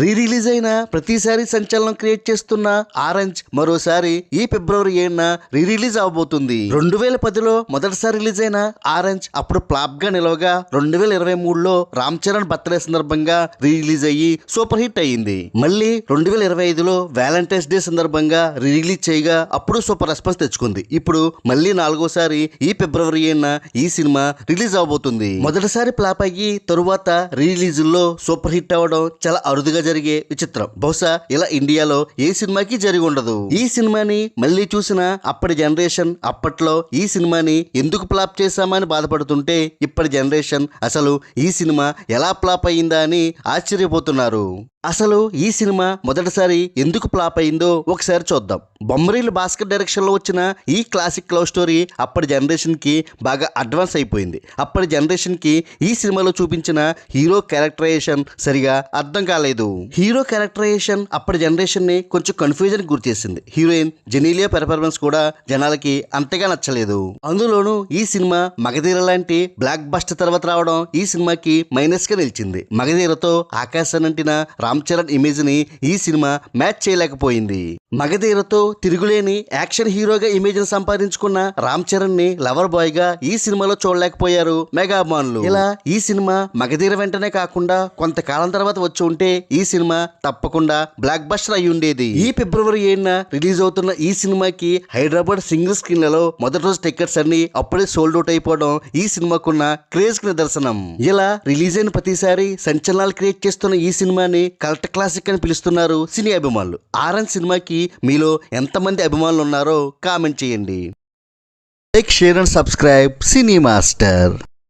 Re release అయిన ప్రతిసారి సంచలనం క్రియేట్ చేస్తున్న ఆరెంజ్ మరోసారి ఈ ఫిబ్రవరి 7న రీ రిలీజ్ అవబోతుంది. 2010లో మొదటిసారి రిలీజ్ అయిన ఆరెంజ్ అప్పుడు ఫ్లాప్ గా నిలవగా 2023లో రామ్ చరణ్ బర్త్డే సందర్భంగా రీ రిలీజ్ అయ్యి సూపర్ హిట్ అయ్యింది. మళ్ళీ 2025లో వ్యాలంటైన్స్ డే సందర్భంగా రీ రిలీజ్ చేయగా అప్పుడు సూపర్ రెస్పాన్స్ తెచ్చుకుంది. ఇప్పుడు మళ్ళీ 4వసారి ఈ ఫిబ్రవరి 7న ఈ సినిమా రిలీజ్ అవబోతుంది. మొదటిసారి ఫ్లాప్ అయ్యి తరువాత రీ రిలీజుల్లో సూపర్ హిట్ అవ్వడం చాలా అరుదుగా జరిగే విచిత్రం. బహుశా ఇలా ఇండియాలో ఏ సినిమాకి జరిగి ఉండదు. ఈ సినిమాని మళ్ళీ చూసిన అప్పటి జనరేషన్ అప్పట్లో ఈ సినిమాని ఎందుకు ఫ్లాప్ చేశామని బాధపడుతుంటే ఇప్పటి జనరేషన్ అసలు ఈ సినిమా ఎలా ఫ్లాప్ అయ్యిందా అని ఆశ్చర్యపోతున్నారు. అసలు ఈ సినిమా మొదటిసారి ఎందుకు ఫ్లాప్ అయిందో ఒకసారి చూద్దాం. బొమ్మరీలు భాస్కర్ డైరెక్షన్లో వచ్చిన ఈ క్లాసిక్ లవ్ స్టోరీ అప్పటి జనరేషన్కి బాగా అడ్వాన్స్ అయిపోయింది. అప్పటి జనరేషన్కి ఈ సినిమాలో చూపించిన హీరో క్యారెక్టరైజేషన్ సరిగా అర్థం కాలేదు. హీరో క్యారెక్టరైజేషన్ అప్పటి జనరేషన్ని కొంచెం కన్ఫ్యూజన్ గురిచేసింది. హీరోయిన్ జెనీలియా పెర్ఫార్మెన్స్ కూడా జనాలకి అంతగా నచ్చలేదు. అందులోనూ ఈ సినిమా మగధీర లాంటి బ్లాక్ బస్టర్ తర్వాత రావడం ఈ సినిమాకి మైనస్ గా నిలిచింది. మగధీరతో ఆకాశానంటిన రామ్ చరణ్ ఇమేజ్ ని ఈ సినిమా మ్యాచ్ చేయలేకపోయింది. మగధీరతో తిరుగులేని యాక్షన్ హీరోగా ఇమేజ్ ని సంపాదించుకున్న రామ్ చరణ్ ని లవర్ బాయ్ గా ఈ సినిమాలో చూడలేకపోయారు మెగా అభిమానులు. ఇలా ఈ సినిమా మగధీర వెంటనే కాకుండా కొంతకాలం తర్వాత వచ్చి ఉంటే ఈ సినిమా తప్పకుండా బ్లాక్ బస్టర్ అయి ఉండేది. ఈ ఫిబ్రవరి 7న రిలీజ్ అవుతున్న ఈ సినిమాకి హైదరాబాద్ సింగిల్ స్క్రీన్లలో మొదటి రోజు టికెట్స్ అన్ని అప్పుడే సోల్డ్ అవుట్ అయిపోవడం ఈ సినిమాకున్న క్రేజ్ కి నిదర్శనం. ఇలా రిలీజ్ అయిన ప్రతిసారి సంచలనాలు క్రియేట్ చేస్తున్న ఈ సినిమాని కల్ట్ క్లాసిక్ అని పిలుస్తున్నారు సినీ అభిమానులు. ఆరెంజ్ సినిమాకి మీలో ఎంతమంది అభిమానులు ఉన్నారో కామెంట్ చేయండి. Like, share and subscribe cine master.